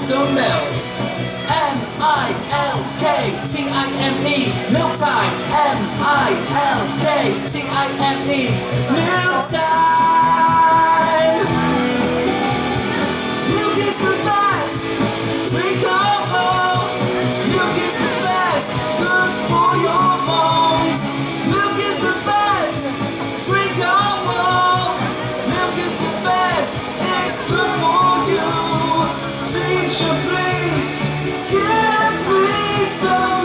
So milk, M-I-L-K-T-I-M-E, milk time, M-I-L-K-T-I-M-E, milk time. Milk is the best, drink of all. Milk is the best, good for your bones. Milk is the best, drink of all. Milk is the best, it's good for you. Teacher, please give me some.